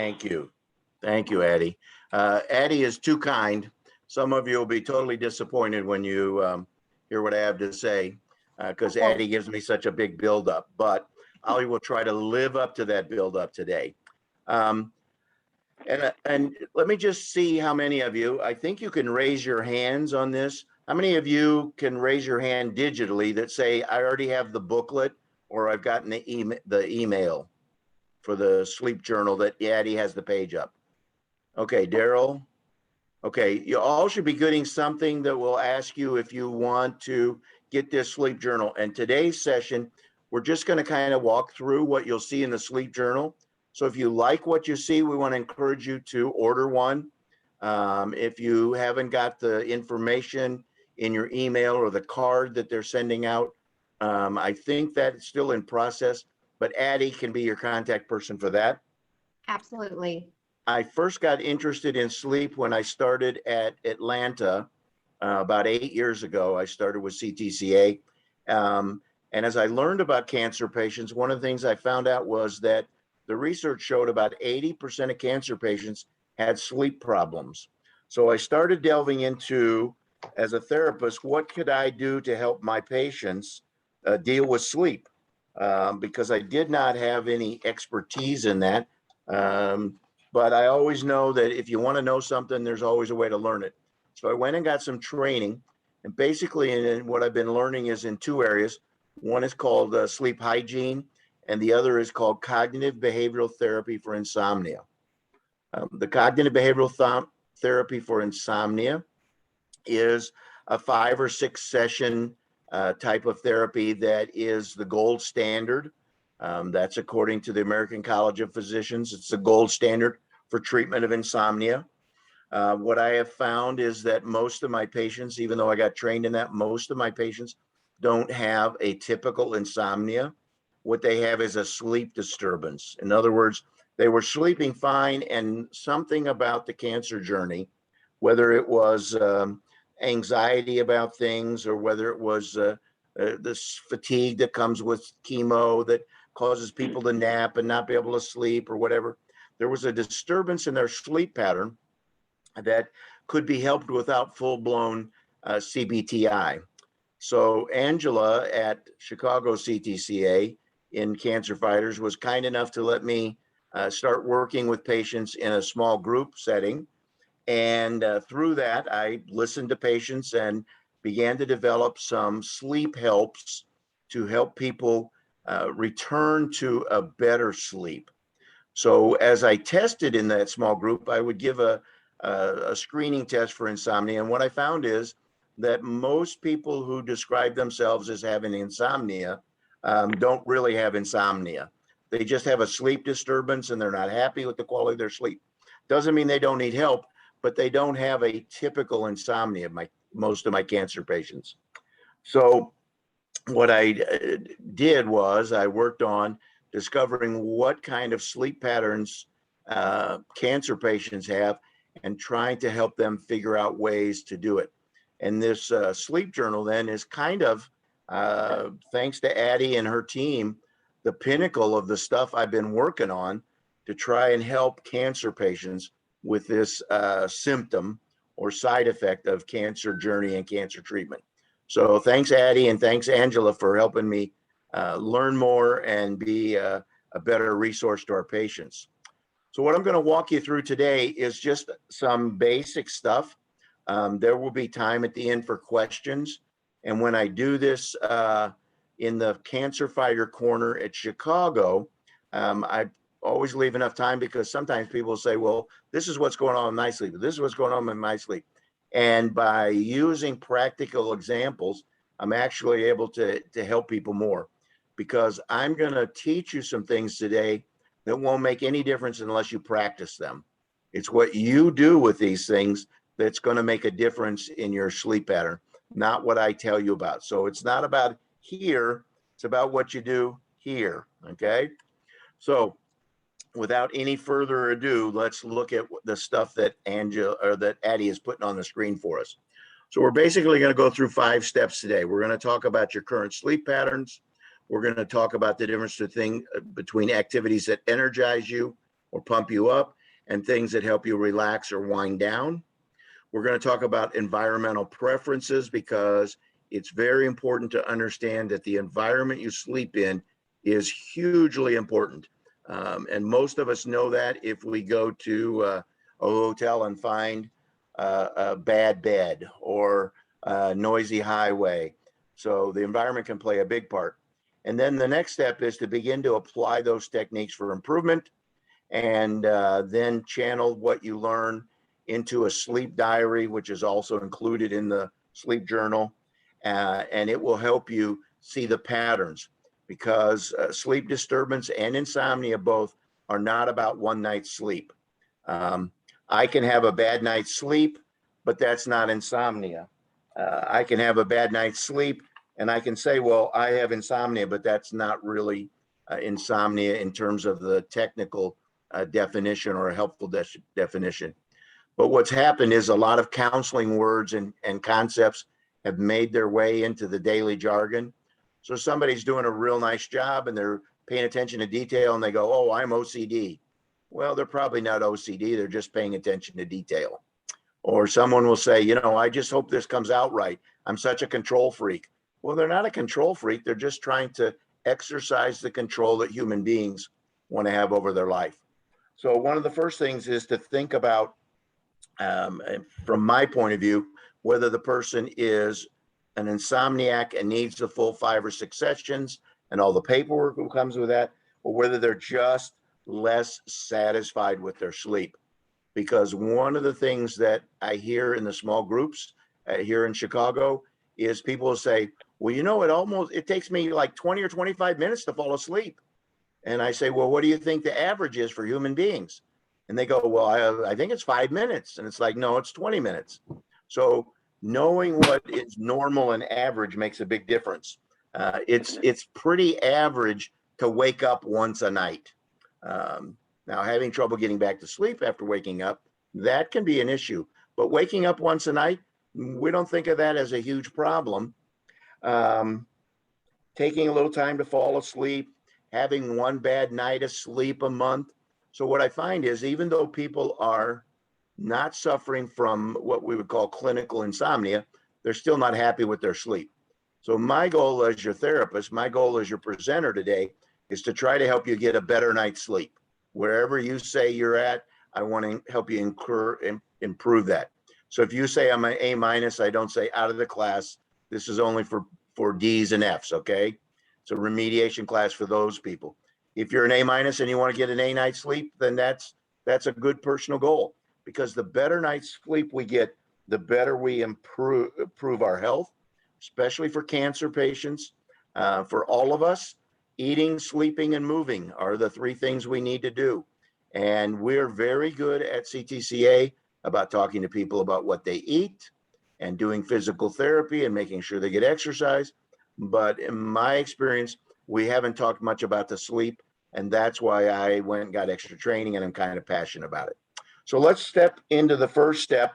Thank you. Thank you, Addie. Addie is too kind. Some of you will be totally disappointed when you hear what I have to say, because Addie gives me such a big buildup, but I will try to live up to that buildup today. Um, and let me just see how many of you, I think you can raise your hands on this. How many of you can raise your hand digitally that say, I already have the booklet or I've gotten the email for the sleep journal that Addie has the page up? Okay, Daryl. Okay, you all should be getting something that will ask you if you want to get this sleep journal. And today's session, we're just going to kind of walk through what you'll see in the sleep journal. So if you like what you see, we want to encourage you to order one. If you haven't got the information in your email or the card that they're sending out, I think that's still in process, but Addie can be your contact person for that. Absolutely. I first got interested in sleep when I started at Atlanta about 8 years ago. I started with CTCA. And as I learned about cancer patients, one of the things I found out was that the research showed about 80% of cancer patients had sleep problems. So I started delving into, as a therapist, what could I do to help my patients deal with sleep? Because I did not have any expertise in that. But I always know that if you want to know something, there's always a way to learn it. So I went and got some training. And basically, what I've been learning is in two areas. One is called sleep hygiene, and the other is called cognitive behavioral therapy for insomnia. The cognitive behavioral therapy for insomnia is a 5 or 6 session type of therapy that is the gold standard. That's according to the American College of Physicians. It's the gold standard for treatment of insomnia. What I have found is that most of my patients, even though I got trained in that, most of my patients don't have a typical insomnia. What they have is a sleep disturbance. In other words, they were sleeping fine, and something about the cancer journey, whether it was anxiety about things or whether it was this fatigue that comes with chemo that causes people to nap and not be able to sleep or whatever, there was a disturbance in their sleep pattern that could be helped without full-blown CBTI. So Angela at Chicago CTCA in Cancer Fighters was kind enough to let me start working with patients in a small group setting. And through that, I listened to patients and began to develop some sleep helps to help people return to a better sleep. So as I tested in that small group, I would give a screening test for insomnia. And what I found is that most people who describe themselves as having insomnia don't really have insomnia. They just have a sleep disturbance and they're not happy with the quality of their sleep. Doesn't mean they don't need help, but they don't have a typical insomnia, most of my cancer patients. So what I did was I worked on discovering what kind of sleep patterns cancer patients have and trying to help them figure out ways to do it. And this sleep journal then is kind of, thanks to Addie and her team, the pinnacle of the stuff I've been working on to try and help cancer patients with this symptom or side effect of cancer journey and cancer treatment. So thanks, Addie, and thanks, Angela, for helping me learn more and be a better resource to our patients. So what I'm going to walk you through today is just some basic stuff. There will be time at the end for questions. And when I do this in the Cancer Fighter Corner at Chicago, I always leave enough time because sometimes people say, well, this is what's going on in my sleep. This is what's going on in my sleep. And by using practical examples, I'm actually able to help people more because I'm going to teach you some things today that won't make any difference unless you practice them. It's what you do with these things that's going to make a difference in your sleep pattern, not what I tell you about. So it's not about here, it's about what you do here, okay? So without any further ado, let's look at the stuff that that Addie is putting on the screen for us. So we're basically going to go through 5 steps today. We're going to talk about your current sleep patterns. We're going to talk about the difference between activities that energize you or pump you up, and things that help you relax or wind down. We're going to talk about environmental preferences because it's very important to understand that the environment you sleep in is hugely important. And most of us know that if we go to a hotel and find a bad bed or a noisy highway. So the environment can play a big part. And then the next step is to begin to apply those techniques for improvement and then channel what you learn into a sleep diary, which is also included in the sleep journal. And it will help you see the patterns because sleep disturbance and insomnia both are not about one night's sleep. I can have a bad night's sleep, but that's not insomnia. I can have a bad night's sleep and I can say, well, I have insomnia, but that's not really insomnia in terms of the technical definition or a helpful definition. But what's happened is a lot of counseling words and concepts have made their way into the daily jargon. So somebody's doing a real nice job and they're paying attention to detail and they go, oh, I'm OCD. Well, they're probably not OCD. They're just paying attention to detail. Or someone will say, you know, I just hope this comes out right. I'm such a control freak. Well, they're not a control freak. They're just trying to exercise the control that human beings want to have over their life. So one of the first things is to think about, from my point of view, whether the person is an insomniac and needs the full 5 or 6 sessions and all the paperwork that comes with that, or whether they're just less satisfied with their sleep. Because one of the things that I hear in the small groups here in Chicago is people will say, well, you know, it takes me like 20 or 25 minutes to fall asleep. And I say, well, what do you think the average is for human beings? And they go, well, I think it's 5 minutes. And it's like, no, it's 20 minutes. So knowing what is normal and average makes a big difference. It's pretty average to wake up once a night. Now, having trouble getting back to sleep after waking up, that can be an issue. But waking up once a night, we don't think of that as a huge problem. Taking a little time to fall asleep, having one bad night of sleep a month. So what I find is even though people are not suffering from what we would call clinical insomnia, they're still not happy with their sleep. So my goal as your therapist, my goal as your presenter today is to try to help you get a better night's sleep. Wherever you say you're at, I want to help you improve that. So if you say I'm an A minus, I don't say out of the class. This is only for D's and F's, okay? It's a remediation class for those people. If you're an A minus and you want to get an A night's sleep, then that's a good personal goal, because the better night's sleep we get, the better we improve our health, especially for cancer patients. For all of us, eating, sleeping, and moving are the 3 things we need to do. And we're very good at CTCA about talking to people about what they eat and doing physical therapy and making sure they get exercise. But in my experience, we haven't talked much about the sleep. And that's why I went and got extra training, and I'm kind of passionate about it. So let's step into the first step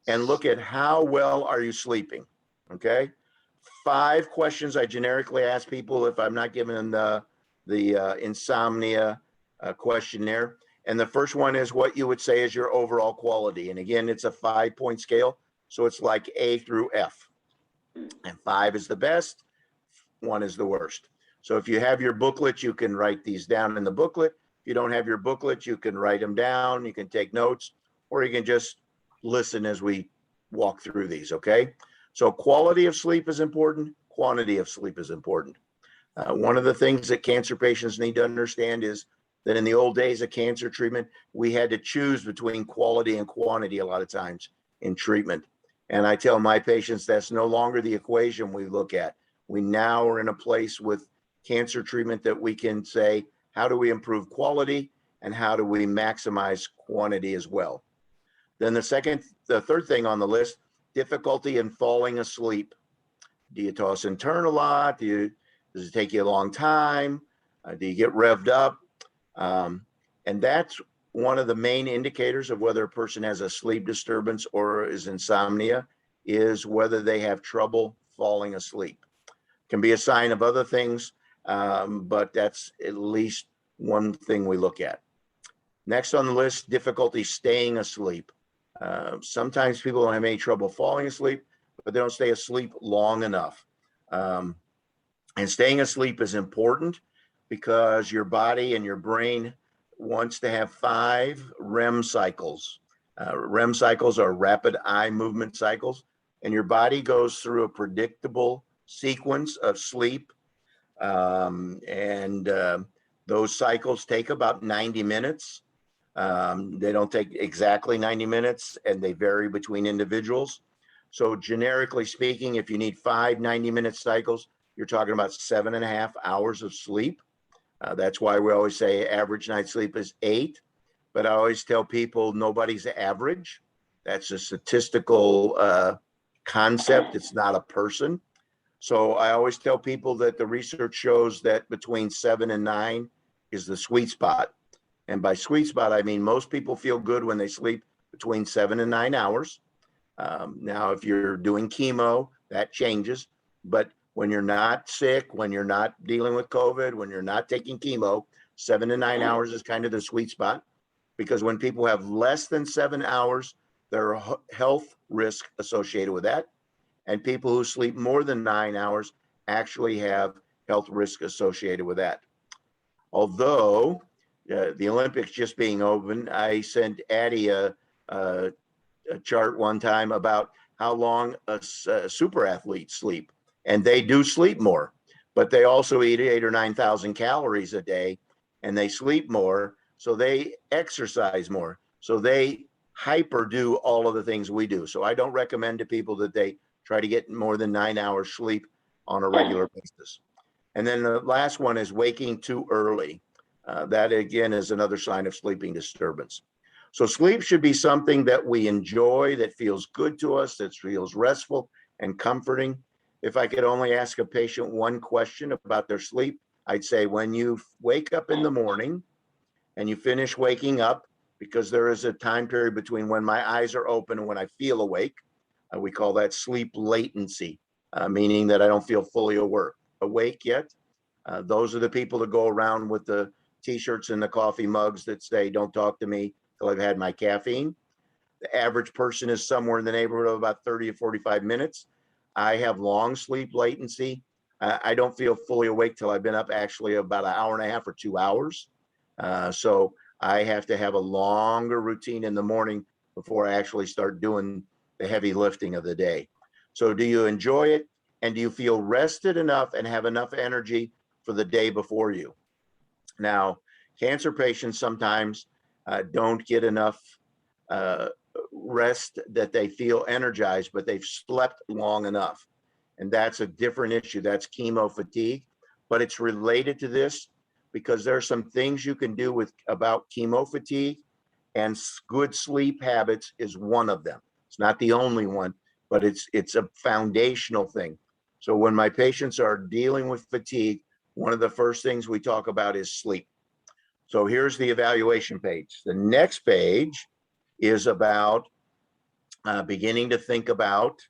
and look at how well are you sleeping, okay? 5 questions I generically ask people if I'm not giving them the insomnia questionnaire. And the first one is what you would say is your overall quality. And again, it's a 5-point scale. So it's like A through F. And 5 is the best, 1 is the worst. So if you have your booklet, you can write these down in the booklet. If you don't have your booklet, you can write them down. You can take notes, or you can just listen as we walk through these, okay? So quality of sleep is important. Quantity of sleep is important. One of the things that cancer patients need to understand is that in the old days of cancer treatment, we had to choose between quality and quantity a lot of times in treatment. And I tell my patients that's no longer the equation we look at. We now are in a place with cancer treatment that we can say, how do we improve quality and how do we maximize quantity as well? Then the third thing on the list, difficulty in falling asleep. Do you toss and turn a lot? Does it take you a long time? Do you get revved up? And that's one of the main indicators of whether a person has a sleep disturbance or is insomnia, is whether they have trouble falling asleep. Can be a sign of other things, but that's at least one thing we look at. Next on the list, difficulty staying asleep. Sometimes people don't have any trouble falling asleep, but they don't stay asleep long enough. Um, and staying asleep is important because your body and your brain wants to have 5 REM cycles. REM cycles are rapid eye movement cycles, and your body goes through a predictable sequence of sleep. And those cycles take about 90 minutes. They don't take exactly 90 minutes, and they vary between individuals. So generically speaking, if you need 5 90-minute cycles, you're talking about 7.5 hours of sleep. That's why we always say average night sleep is 8. But I always tell people nobody's average. That's a statistical concept. It's not a person. So I always tell people that the research shows that between 7 and 9 is the sweet spot. And by sweet spot, I mean most people feel good when they sleep between 7 and 9 hours. Now, if you're doing chemo, that changes. But when you're not sick, when you're not dealing with COVID, when you're not taking chemo, 7 to 9 hours is kind of the sweet spot. Because when people have less than 7 hours, there are health risk associated with that. And people who sleep more than 9 hours actually have health risk associated with that. Although the Olympics just being open, I sent Addie a chart one time about how long a super athlete sleep, and they do sleep more, but they also eat 8 or 9,000 calories a day, and they sleep more, so they exercise more, so they hyper do all of the things we do. So I don't recommend to people that they try to get more than 9 hours sleep on a regular basis. And then the last one is waking too early. That again is another sign of sleeping disturbance. So sleep should be something that we enjoy, that feels good to us, that feels restful and comforting. If I could only ask a patient one question about their sleep, I'd say when you wake up in the morning and you finish waking up, because there is a time period between when my eyes are open and when I feel awake, we call that sleep latency, meaning that I don't feel fully awake yet. Those are the people that go around with the t-shirts and the coffee mugs that say, "Don't talk to me till I've had my caffeine." The average person is somewhere in the neighborhood of about 30 to 45 minutes. I have long sleep latency. I don't feel fully awake till I've been up actually about an hour and a half or 2 hours. So I have to have a longer routine in the morning before I actually start doing the heavy lifting of the day. So do you enjoy it? And do you feel rested enough and have enough energy for the day before you? Now, cancer patients sometimes don't get enough uh, rest that they feel energized, but they've slept long enough. And that's a different issue. That's chemo fatigue, but it's related to this because there are some things you can do about chemo fatigue, and good sleep habits is one of them. It's not the only one, but it's a foundational thing. So when my patients are dealing with fatigue, one of the first things we talk about is sleep. So here's the evaluation page. The next page is about beginning to think about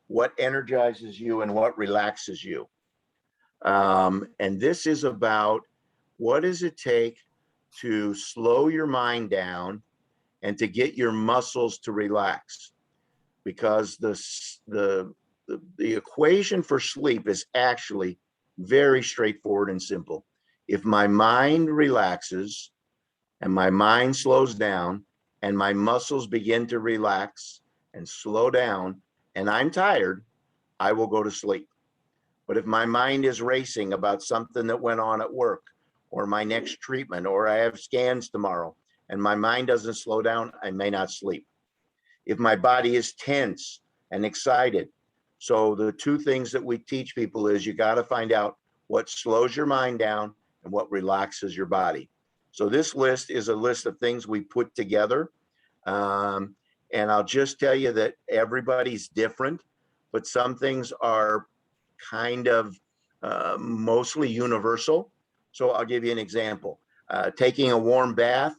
what energizes you and what relaxes you. And this is about what does it take to slow your mind down and to get your muscles to relax. Because the equation for sleep is actually very straightforward and simple. If my mind relaxes and my mind slows down and my muscles begin to relax and slow down and I'm tired, I will go to sleep. But if my mind is racing about something that went on at work or my next treatment, or I have scans tomorrow and my mind doesn't slow down, I may not sleep. If my body is tense and excited. So the two things that we teach people is you got to find out what slows your mind down and what relaxes your body. So this list is a list of things we put together. And I'll just tell you that everybody's different, but some things are kind of mostly universal. So I'll give you an example. Taking a warm bath.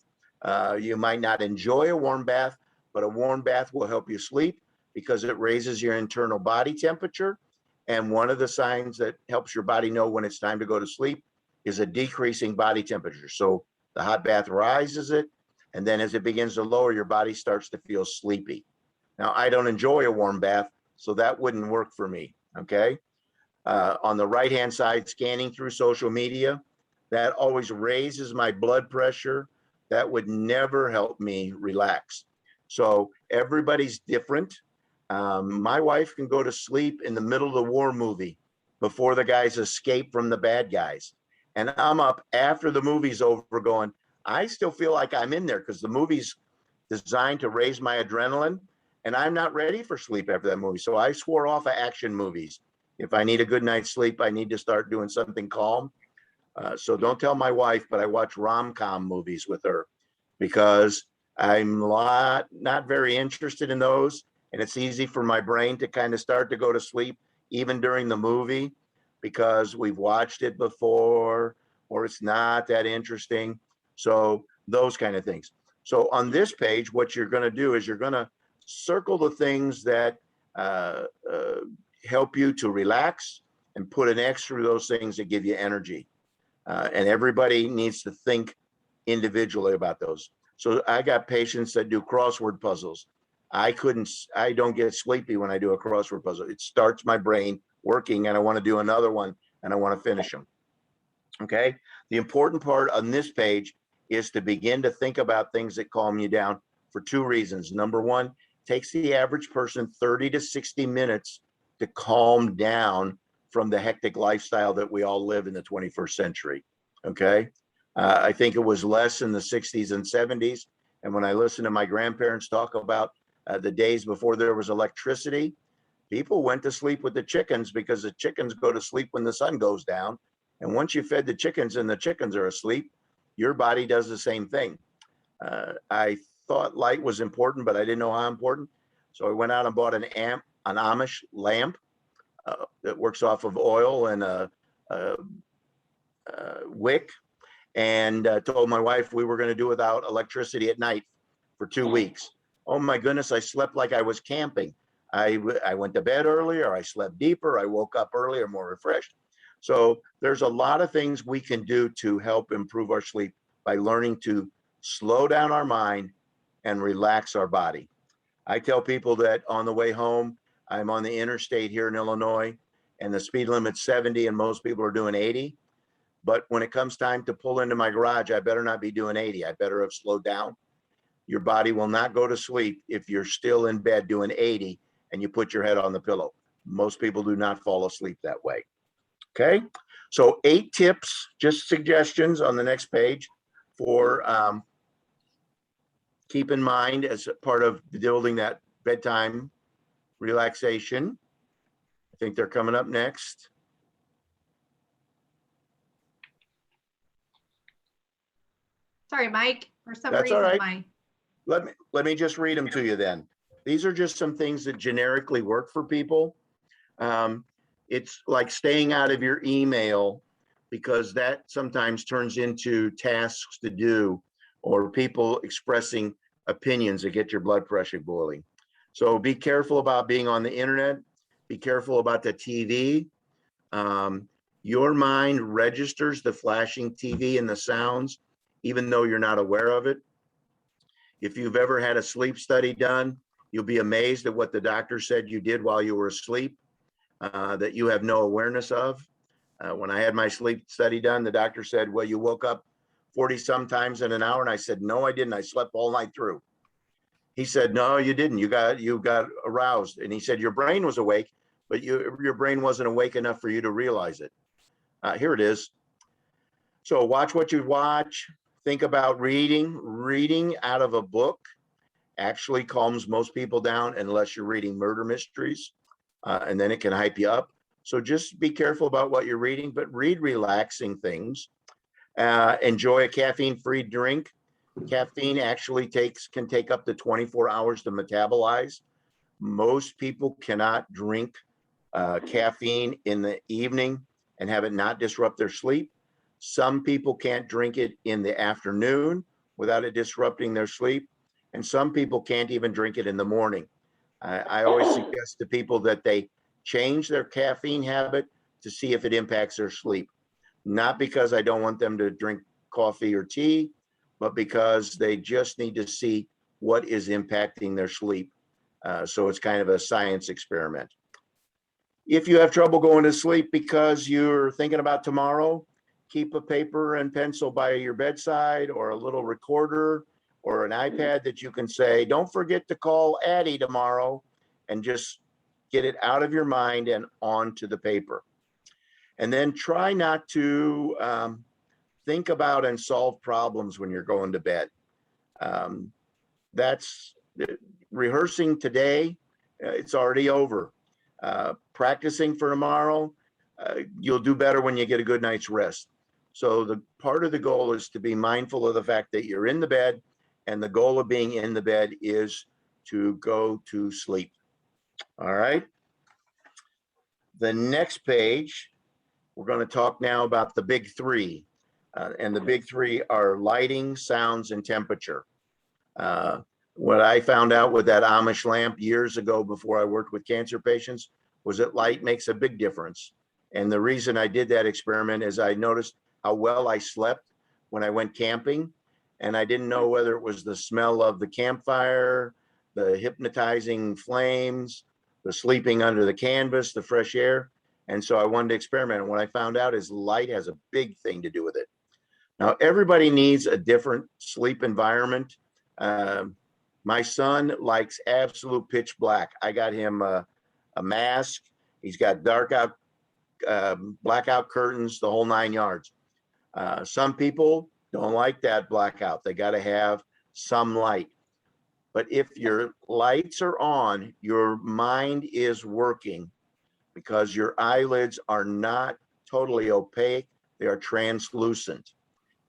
You might not enjoy a warm bath, but a warm bath will help you sleep because it raises your internal body temperature. And one of the signs that helps your body know when it's time to go to sleep is a decreasing body temperature. So The hot bath rises it. And then as it begins to lower, your body starts to feel sleepy. Now, I don't enjoy a warm bath, so that wouldn't work for me. Okay. On the right-hand side, scanning through social media, that always raises my blood pressure. That would never help me relax. So everybody's different. My wife can go to sleep in the middle of the war movie before the guys escape from the bad guys. And I'm up after the movie's over going, I still feel like I'm in there because the movie's designed to raise my adrenaline, and I'm not ready for sleep after that movie. So I swore off of action movies. If I need a good night's sleep, I need to start doing something calm. So don't tell my wife, but I watch rom-com movies with her because I'm not very interested in those. And it's easy for my brain to kind of start to go to sleep even during the movie because we've watched it before or it's not that interesting. So those kind of things. So on this page, what you're going to do is you're going to circle the things that help you to relax and put an X through those things that give you energy. And everybody needs to think individually about those. So I got patients that do crossword puzzles. I don't get sleepy when I do a crossword puzzle. It starts my brain working and I want to do another one and I want to finish them. Okay. The important part on this page is to begin to think about things that calm you down for two reasons. Number one, it takes the average person 30 to 60 minutes to calm down from the hectic lifestyle that we all live in the 21st century. Okay. I think it was less in the 60s and 70s. And when I listen to my grandparents talk about the days before there was electricity, people went to sleep with the chickens because the chickens go to sleep when the sun goes down. And once you fed the chickens and the chickens are asleep, your body does the same thing. I thought light was important, but I didn't know how important. So I went out and bought an Amish lamp that works off of oil and a wick, and told my wife we were going to do without electricity at night for 2 weeks. Oh my goodness, I slept like I was camping. I went to bed earlier, I slept deeper, I woke up earlier, more refreshed. So there's a lot of things we can do to help improve our sleep by learning to slow down our mind and relax our body. I tell people that on the way home, I'm on the interstate here in Illinois, and the speed limit's 70 and most people are doing 80. But when it comes time to pull into my garage, I better not be doing 80. I better have slowed down. Your body will not go to sleep if you're still in bed doing 80 and you put your head on the pillow. Most people do not fall asleep that way. Okay. So 8 tips, just suggestions on the next page for keep in mind as part of building that bedtime relaxation. I think they're coming up next. Sorry, Mike, for some That's all reason, right. Let me just read them to you then. These are just some things that generically work for people. It's like staying out of your email because that sometimes turns into tasks to do or people expressing opinions that get your blood pressure boiling. So be careful about being on the internet. Be careful about the TV. Your mind registers the flashing TV and the sounds, even though you're not aware of it. If you've ever had a sleep study done, you'll be amazed at what the doctor said you did while you were asleep that you have no awareness of. When I had my sleep study done, the doctor said, well, you woke up 40 sometimes in an hour. And I said, no, I didn't. I slept all night through. He said, no, you didn't. You got aroused. And he said, your brain was awake, but your brain wasn't awake enough for you to realize it. Here it is. So watch what you watch. Think about reading. Reading out of a book actually calms most people down unless you're reading murder mysteries, and then it can hype you up. So just be careful about what you're reading, but read relaxing things. Enjoy a caffeine-free drink. Caffeine actually can take up to 24 hours to metabolize. Most people cannot drink caffeine in the evening and have it not disrupt their sleep. Some people can't drink it in the afternoon without it disrupting their sleep. And some people can't even drink it in the morning. I always suggest to people that they change their caffeine habit to see if it impacts their sleep. Not because I don't want them to drink coffee or tea, but because they just need to see what is impacting their sleep. So it's kind of a science experiment. If you have trouble going to sleep because you're thinking about tomorrow, keep a paper and pencil by your bedside, or a little recorder or an iPad that you can say, don't forget to call Addie tomorrow, and just get it out of your mind and onto the paper. And then try not to think about and solve problems when you're going to bed. That's rehearsing today. It's already over. Practicing for tomorrow, you'll do better when you get a good night's rest. So the part of the goal is to be mindful of the fact that you're in the bed, and the goal of being in the bed is to go to sleep. All right. The next page, we're going to talk now about the big three. And the big three are lighting, sounds, and temperature. What I found out with that Amish lamp years ago, before I worked with cancer patients, was that light makes a big difference. And the reason I did that experiment is I noticed how well I slept when I went camping. And I didn't know whether it was the smell of the campfire, the hypnotizing flames, the sleeping under the canvas, the fresh air. And so I wanted to experiment. And what I found out is light has a big thing to do with it. Now, everybody needs a different sleep environment. My son likes absolute pitch black. I got him a mask. He's got dark out, blackout curtains, the whole 9 yards. Some people don't like that blackout. They got to have some light. But if your lights are on, your mind is working, because your eyelids are not totally opaque. They are translucent.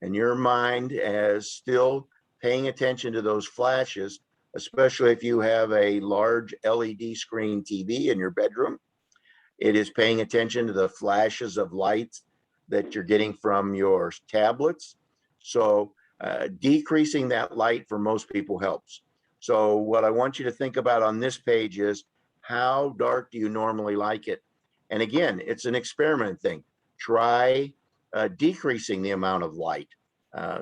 And your mind is still paying attention to those flashes, especially if you have a large LED screen TV in your bedroom. It is paying attention to the flashes of light that you're getting from your tablets. So decreasing that light for most people helps. So what I want you to think about on this page is, how dark do you normally like it? And again, it's an experiment thing. Try decreasing the amount of light.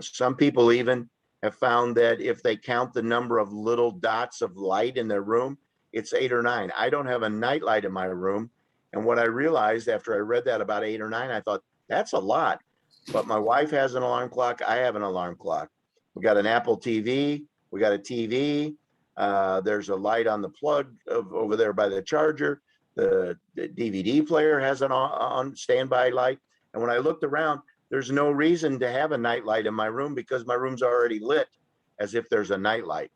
Some people even have found that if they count the number of little dots of light in their room, it's 8 or 9. I don't have a night light in my room. And what I realized after I read that, about 8 or 9, I thought, that's a lot. But my wife has an alarm clock. I have an alarm clock. We got an Apple TV. We got a TV. There's a light on the plug over there by the charger. The DVD player has an on standby light. And when I looked around, there's no reason to have a night light in my room, because my room's already lit as if there's a night light.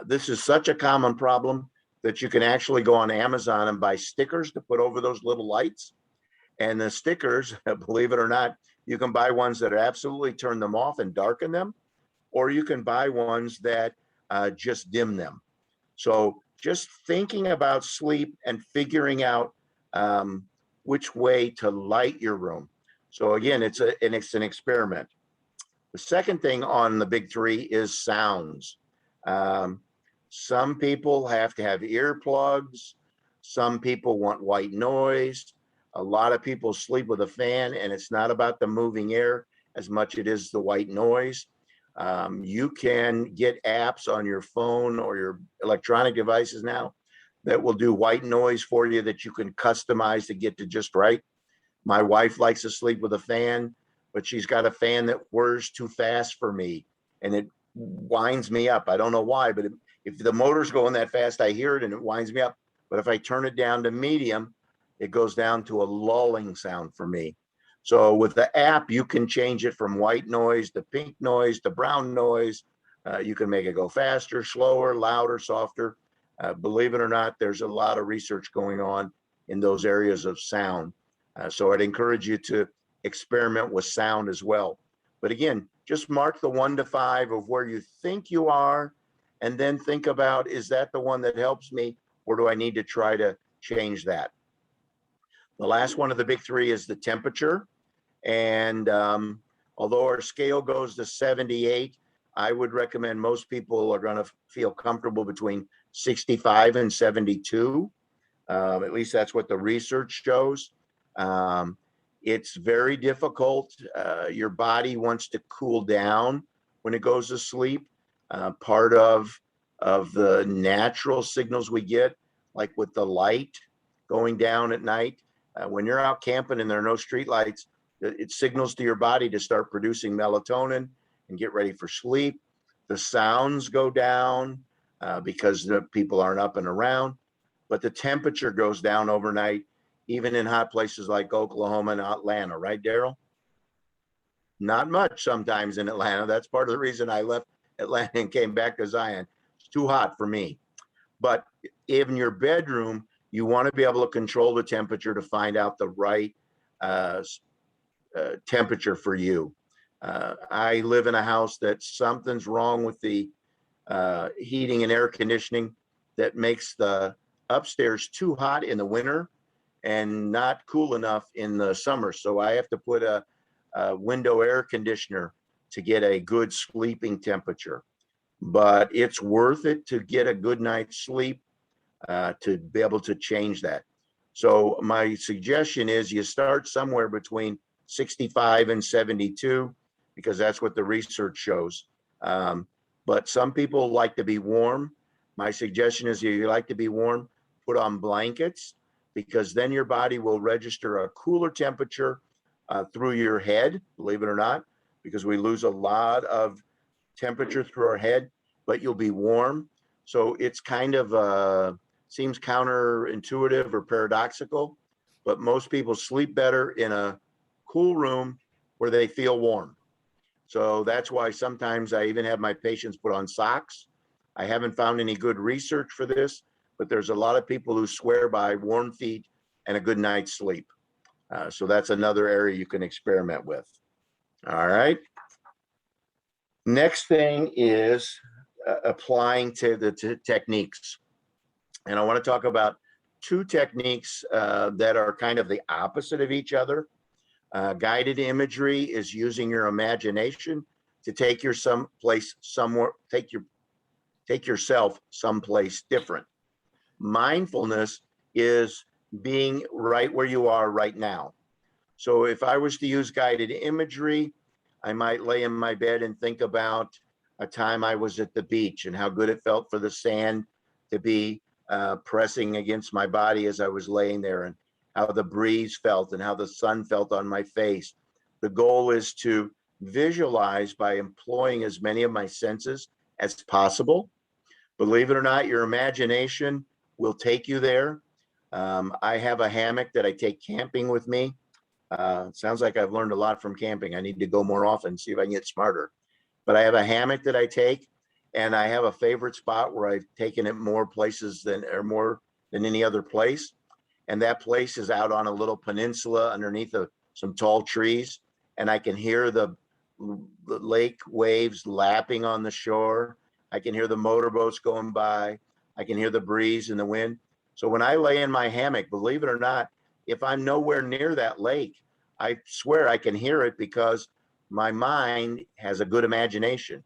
This is such a common problem that you can actually go on Amazon and buy stickers to put over those little lights. And the stickers, believe it or not, you can buy ones that absolutely turn them off and darken them, or you can buy ones that just dim them. So just thinking about sleep and figuring out which way to light your room. So again, it's an experiment. The second thing on the big three is sounds. Some people have to have earplugs. Some people want white noise. A lot of people sleep with a fan, and it's not about the moving air as much as it is the white noise. You can get apps on your phone or your electronic devices now that will do white noise for you, that you can customize to get to just right. My wife likes to sleep with a fan, but she's got a fan that whirs too fast for me, and it winds me up. I don't know why, but if the motor's going that fast, I hear it and it winds me up. But if I turn it down to medium, it goes down to a lulling sound for me. So with the app, you can change it from white noise to pink noise to brown noise. You can make it go faster, slower, louder, softer. Believe it or not, there's a lot of research going on in those areas of sound. So I'd encourage you to experiment with sound as well. But again, just mark the 1 to 5 of where you think you are, and then think about, is that the one that helps me, or do I need to try to change that? The last one of the big three is the temperature. And although our scale goes to 78, I would recommend most people are going to feel comfortable between 65 and 72. At least that's what the research shows. It's very difficult. Your body wants to cool down when it goes to sleep. Part of the natural signals we get, like with the light going down at night, when you're out camping and there are no street lights, it signals to your body to start producing melatonin and get ready for sleep. The sounds go down because the people aren't up and around, but the temperature goes down overnight, even in hot places like Oklahoma and Atlanta, right, Daryl? Not much sometimes in Atlanta. That's part of the reason I left Atlanta and came back to Zion. It's too hot for me. But in your bedroom, you want to be able to control the temperature to find out the right uh, temperature for you. I live in a house that something's wrong with the heating and air conditioning that makes the upstairs too hot in the winter and not cool enough in the summer. So I have to put a window air conditioner to get a good sleeping temperature. But it's worth it to get a good night's sleep to be able to change that. So my suggestion is you start somewhere between 65 and 72 because that's what the research shows. But some people like to be warm. My suggestion is if you like to be warm, put on blankets because then your body will register a cooler temperature through your head, believe it or not, because we lose a lot of temperature through our head, but you'll be warm. So it's kind of seems counterintuitive or paradoxical, but most people sleep better in a cool room where they feel warm. So that's why sometimes I even have my patients put on socks. I haven't found any good research for this, but there's a lot of people who swear by warm feet and a good night's sleep. So that's another area you can experiment with. All right. Next thing is applying to the techniques. And I want to talk about two techniques that are kind of the opposite of each other. Guided imagery is using your imagination to take your someplace somewhere, take yourself someplace different. Mindfulness is being right where you are right now. So if I was to use guided imagery, I might lay in my bed and think about a time I was at the beach and how good it felt for the sand to be pressing against my body as I was laying there, and how the breeze felt and how the sun felt on my face. The goal is to visualize by employing as many of my senses as possible. Believe it or not, your imagination will take you there. I have a hammock that I take camping with me. Sounds like I've learned a lot from camping. I need to go more often, see if I can get smarter. But I have a hammock that I take, and I have a favorite spot where I've taken it more places more than any other place. And that place is out on a little peninsula underneath some tall trees, and I can hear the lake waves lapping on the shore. I can hear the motorboats going by. I can hear the breeze and the wind. So when I lay in my hammock, believe it or not, if I'm nowhere near that lake, I swear I can hear it because my mind has a good imagination.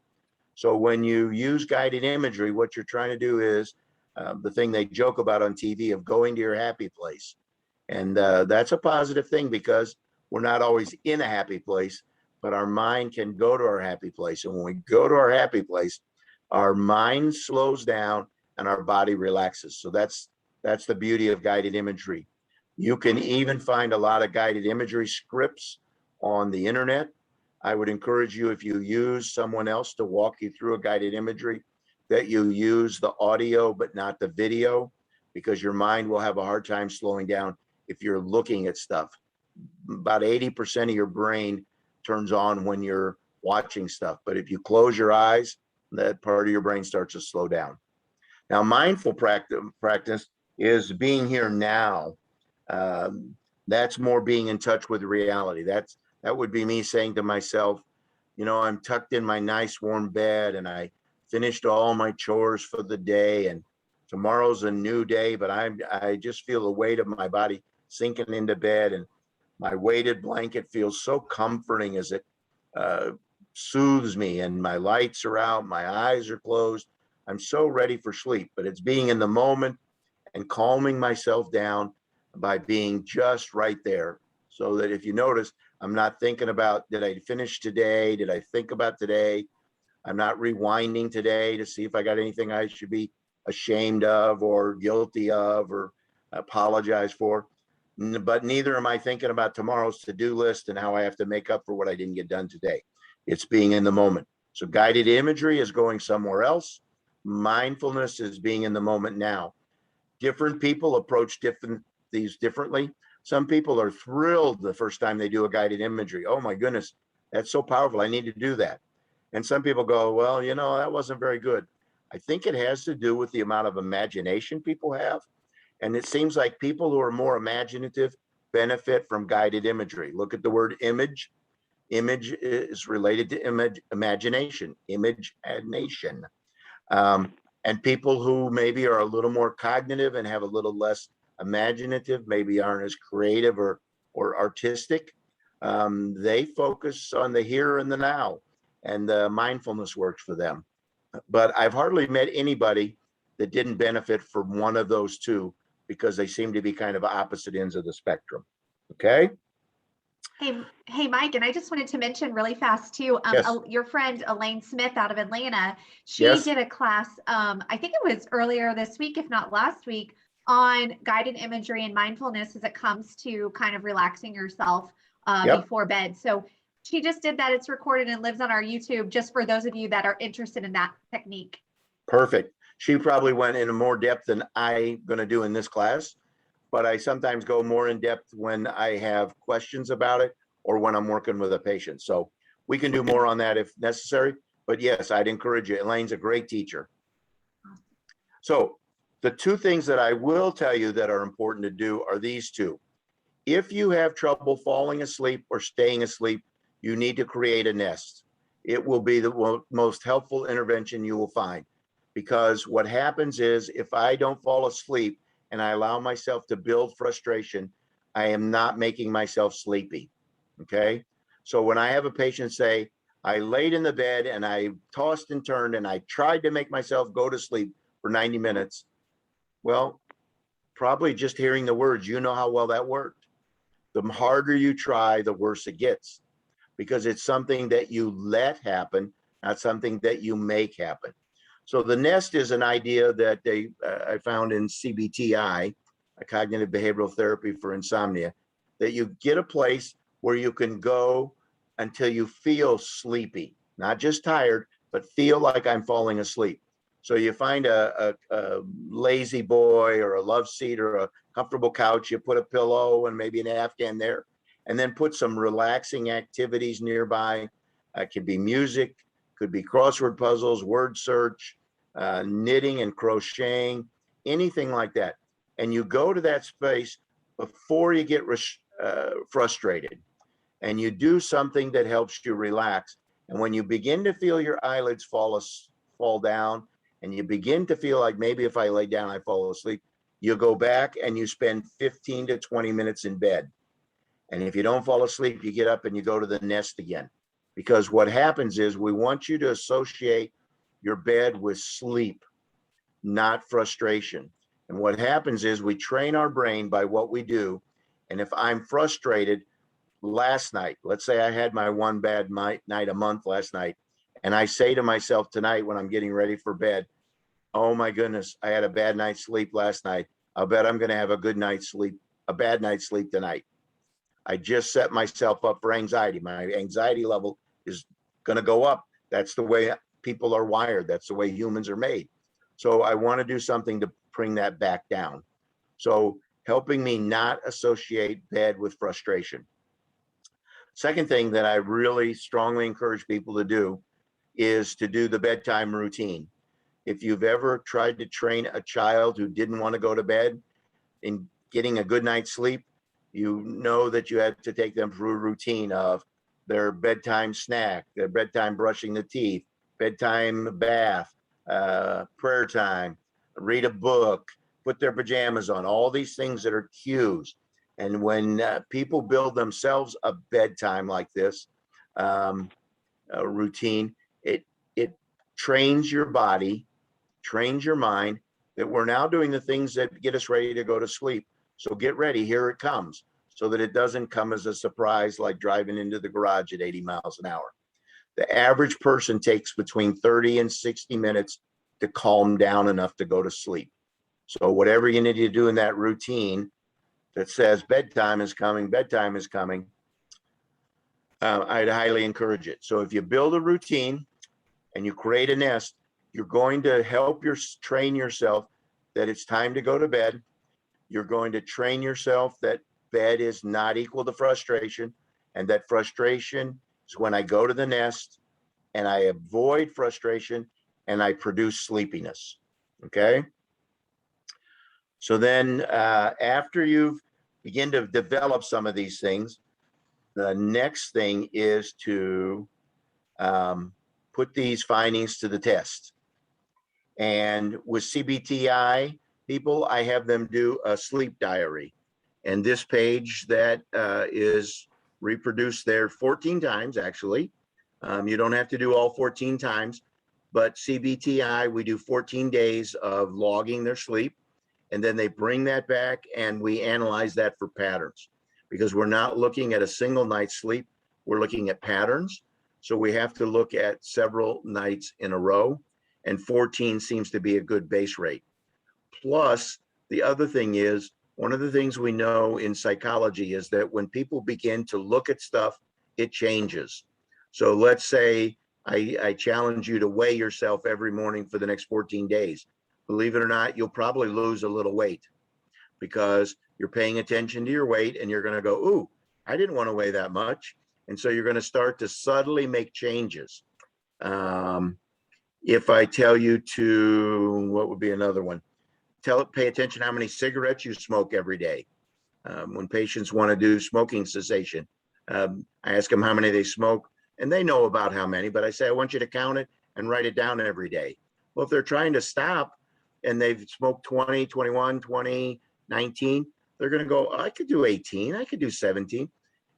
So when you use guided imagery, what you're trying to do is the thing they joke about on TV of going to your happy place. And that's a positive thing because we're not always in a happy place, but our mind can go to our happy place. And when we go to our happy place, our mind slows down and our body relaxes. So that's the beauty of guided imagery. You can even find a lot of guided imagery scripts on the internet. I would encourage you, if you use someone else to walk you through a guided imagery, that you use the audio but not the video, because your mind will have a hard time slowing down if you're looking at stuff. About 80% of your brain turns on when you're watching stuff. But if you close your eyes, that part of your brain starts to slow down. Now, mindful practice is being here now. That's more being in touch with reality. That would be me saying to myself, I'm tucked in my nice warm bed and I finished all my chores for the day, and tomorrow's a new day, but I just feel the weight of my body sinking into bed, and my weighted blanket feels so comforting as it soothes me, and my lights are out, my eyes are closed. I'm so ready for sleep, but it's being in the moment and calming myself down by being just right there. So that if you notice, I'm not thinking about, did I finish today? Did I think about today? I'm not rewinding today to see if I got anything I should be ashamed of or guilty of or apologize for. But neither am I thinking about tomorrow's to-do list and how I have to make up for what I didn't get done today. It's being in the moment. So guided imagery is going somewhere else. Mindfulness is being in the moment now. Different people approach these differently. Some people are thrilled the first time they do a guided imagery. Oh my goodness, that's so powerful. I need to do that. And some people go, well, you know, that wasn't very good. I think it has to do with the amount of imagination people have. And it seems like people who are more imaginative benefit from guided imagery. Look at the word image. Image is related to imagination, imagination. And people who maybe are a little more cognitive and have a little less imaginative, maybe aren't as creative or artistic, they focus on the here and the now, and the mindfulness works for them. But I've hardly met anybody that didn't benefit from one of those two, because they seem to be kind of opposite ends of the spectrum. Okay. Hey, Mike, and I just wanted to mention really fast too, Yes. your friend Elaine Smith out of Atlanta, she Yes. did a class, I think it was earlier this week, if not last week, on guided imagery and mindfulness as it comes to kind of relaxing yourself Yep. before bed. So she just did that. It's recorded and lives on our YouTube, just for those of you that are interested in that technique. Perfect. She probably went into more depth than I'm going to do in this class, but I sometimes go more in depth when I have questions about it or when I'm working with a patient. So we can do more on that if necessary. But yes, I'd encourage you. Elaine's a great teacher. So the two things that I will tell you that are important to do are these two. If you have trouble falling asleep or staying asleep, you need to create a nest. It will be the most helpful intervention you will find, because what happens is if I don't fall asleep and I allow myself to build frustration, I am not making myself sleepy. Okay. So when I have a patient say, I laid in the bed and I tossed and turned and I tried to make myself go to sleep for 90 minutes. Well, probably just hearing the words, you know how well that worked. The harder you try, the worse it gets, because it's something that you let happen, not something that you make happen. So the nest is an idea that I found in CBTI, a cognitive behavioral therapy for insomnia, that you get a place where you can go until you feel sleepy, not just tired, but feel like I'm falling asleep. So you find a lazy boy or a love seat or a comfortable couch, you put a pillow and maybe an Afghan there, and then put some relaxing activities nearby. It could be music, could be crossword puzzles, word search, knitting and crocheting, anything like that. And you go to that space before you get frustrated, and you do something that helps you relax. And when you begin to feel your eyelids fall down, and you begin to feel like maybe if I lay down, I fall asleep, you go back and you spend 15 to 20 minutes in bed. And if you don't fall asleep, you get up and you go to the nest again. Because what happens is we want you to associate your bed with sleep, not frustration. And what happens is we train our brain by what we do. And if I'm frustrated last night, let's say I had my one bad night a month last night, and I say to myself tonight when I'm getting ready for bed, oh my goodness, I had a bad night's sleep last night. I'll bet I'm going to have a bad night's sleep tonight. I just set myself up for anxiety. My anxiety level is going to go up. That's the way people are wired. That's the way humans are made. So I want to do something to bring that back down. So helping me not associate bed with frustration. Second thing that I really strongly encourage people to do is to do the bedtime routine. If you've ever tried to train a child who didn't want to go to bed in getting a good night's sleep, you know that you have to take them through a routine of their bedtime snack, their bedtime brushing the teeth, bedtime bath, prayer time, read a book, put their pajamas on, all these things that are cues. And when people build themselves a bedtime like this, a routine, it trains your body, trains your mind that we're now doing the things that get us ready to go to sleep. So get ready, here it comes, so that it doesn't come as a surprise like driving into the garage at 80 miles an hour. The average person takes between 30 and 60 minutes to calm down enough to go to sleep. So whatever you need to do in that routine that says bedtime is coming, I'd highly encourage it. So if you build a routine and you create a nest, you're going to help train yourself that it's time to go to bed. You're going to train yourself that bed is not equal to frustration, and that frustration is when I go to the nest and I avoid frustration and I produce sleepiness. Okay. So then after you've begin to develop some of these things, the next thing is to put these findings to the test. And with CBTI people, I have them do a sleep diary. And this page that is reproduced there 14 times, actually. You don't have to do all 14 times, but CBTI, we do 14 days of logging their sleep. And then they bring that back and we analyze that for patterns, because we're not looking at a single night's sleep. We're looking at patterns. So we have to look at several nights in a row, and 14 seems to be a good base rate. Plus, the other thing is, one of the things we know in psychology is that when people begin to look at stuff, it changes. So let's say I challenge you to weigh yourself every morning for the next 14 days. Believe it or not, you'll probably lose a little weight because you're paying attention to your weight and you're going to go, ooh, I didn't want to weigh that much. And so you're going to start to subtly make changes. If I tell you to, what would be another one? Pay attention how many cigarettes you smoke every day. When patients want to do smoking cessation, I ask them how many they smoke, and they know about how many, but I say, I want you to count it and write it down every day. Well, if they're trying to stop and they've smoked 20, 21, 20, 19, they're going to go, I could do 18, I could do 17.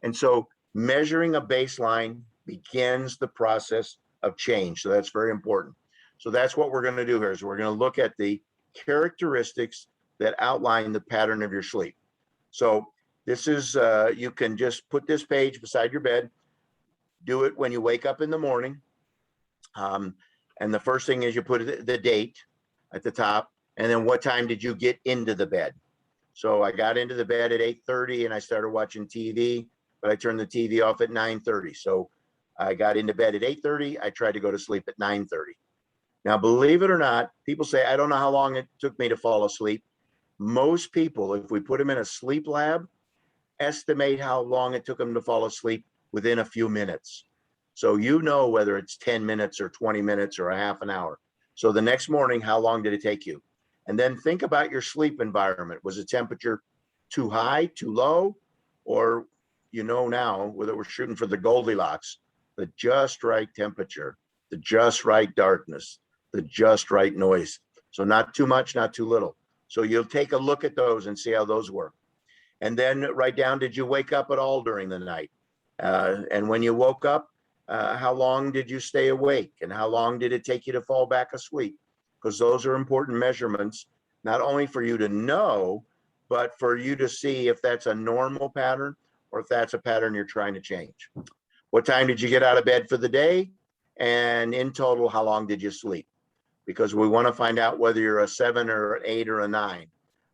And so measuring a baseline begins the process of change. So that's very important. So that's what we're going to do here, is we're going to look at the characteristics that outline the pattern of your sleep. So this is, you can just put this page beside your bed, do it when you wake up in the morning. And the first thing is you put the date at the top, and then what time did you get into the bed? So I got into the bed at 8:30 and I started watching TV, but I turned the TV off at 9:30. So I got into bed at 8:30. I tried to go to sleep at 9:30. Now, believe it or not, people say, I don't know how long it took me to fall asleep. Most people, if we put them in a sleep lab, estimate how long it took them to fall asleep within a few minutes. So you know whether it's 10 minutes or 20 minutes or a half an hour. So the next morning, how long did it take you? And then think about your sleep environment. Was the temperature too high, too low? Or you know now whether we're shooting for the Goldilocks, the just right temperature, the just right darkness, the just right noise. So not too much, not too little. So you'll take a look at those and see how those work. And then write down, did you wake up at all during the night? And when you woke up, how long did you stay awake? And how long did it take you to fall back asleep? Because those are important measurements, not only for you to know, but for you to see if that's a normal pattern or if that's a pattern you're trying to change. What time did you get out of bed for the day? And in total, how long did you sleep? Because we want to find out whether you're a 7 or an 8 or a 9.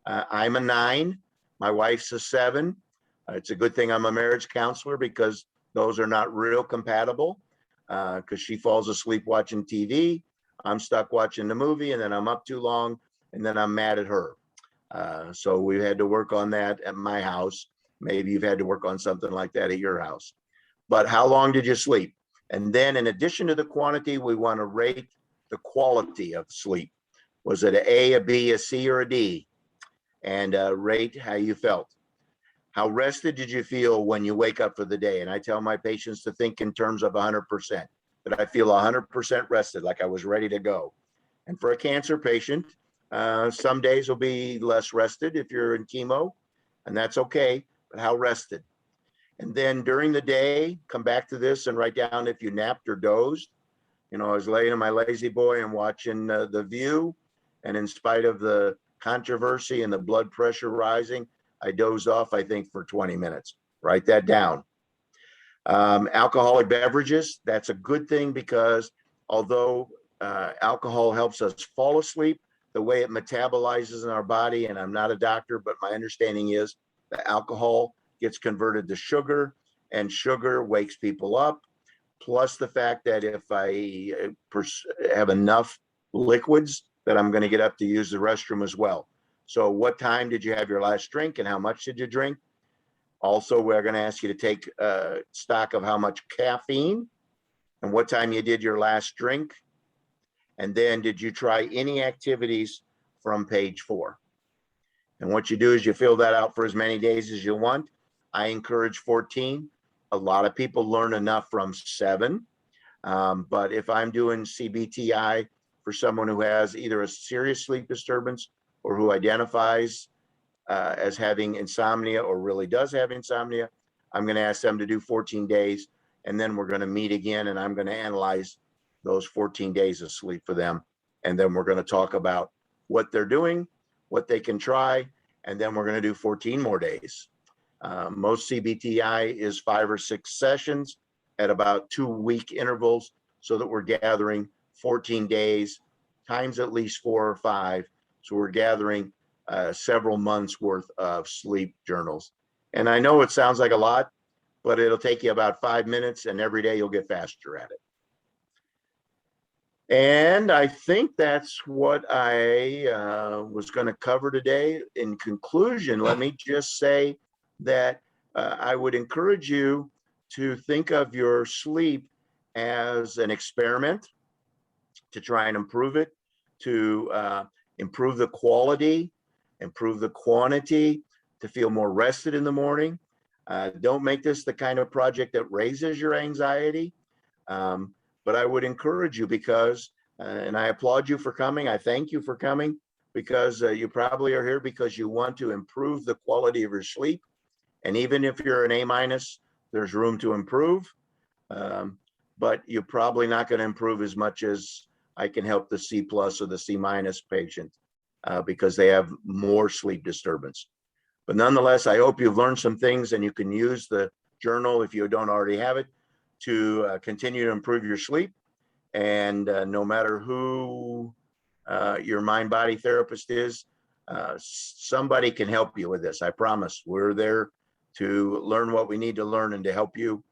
I'm a 9. My wife's a 7. It's a good thing I'm a marriage counselor, because those are not real compatible, because she falls asleep watching TV. I'm stuck watching the movie, and then I'm up too long, and then I'm mad at her. So we had to work on that at my house. Maybe you've had to work on something like that at your house. But how long did you sleep? And then in addition to the quantity, we want to rate the quality of sleep. Was it an A, a B, a C, or a D? And rate how you felt. How rested did you feel when you wake up for the day? And I tell my patients to think in terms of 100%, that I feel 100% rested, like I was ready to go. And for a cancer patient, some days will be less rested if you're in chemo, and that's okay, but how rested? And then during the day, come back to this and write down if you napped or dozed. You know, I was laying in my lazy boy and watching The View, and in spite of the controversy and the blood pressure rising, I dozed off, I think, for 20 minutes. Write that down. Alcoholic beverages, that's a good thing because although alcohol helps us fall asleep, the way it metabolizes in our body, and I'm not a doctor, but my understanding is the alcohol gets converted to sugar, and sugar wakes people up. Plus the fact that if I have enough liquids, that I'm going to get up to use the restroom as well. So what time did you have your last drink and how much did you drink? Also, we're going to ask you to take stock of how much caffeine and what time you did your last drink. And then did you try any activities from page 4? And what you do is you fill that out for as many days as you want. I encourage 14. A lot of people learn enough from 7. But if I'm doing CBTI for someone who has either a serious sleep disturbance or who identifies as having insomnia or really does have insomnia, I'm going to ask them to do 14 days. And then we're going to meet again and I'm going to analyze those 14 days of sleep for them. And then we're going to talk about what they're doing, what they can try. And then we're going to do 14 more days. Most CBTI is 5 or 6 sessions at about 2-week intervals so that we're gathering 14 days times at least 4 or 5. So we're gathering several months worth of sleep journals. And I know it sounds like a lot, but it'll take you about 5 minutes and every day you'll get faster at it. And I think that's what I was going to cover today. In conclusion, let me just say that I would encourage you to think of your sleep as an experiment to try and improve it, to improve the quality, improve the quantity, to feel more rested in the morning. Don't make this the kind of project that raises your anxiety. But I would encourage you because, and I applaud you for coming. I thank you for coming because you probably are here because you want to improve the quality of your sleep. And even if you're an A-, there's room to improve. But you're probably not going to improve as much as I can help the C+ or the C- patient because they have more sleep disturbance. But nonetheless, I hope you've learned some things and you can use the journal if you don't already have it to continue to improve your sleep. And no matter who your mind-body therapist is, somebody can help you with this. I promise. We're there to learn what we need to learn and to help you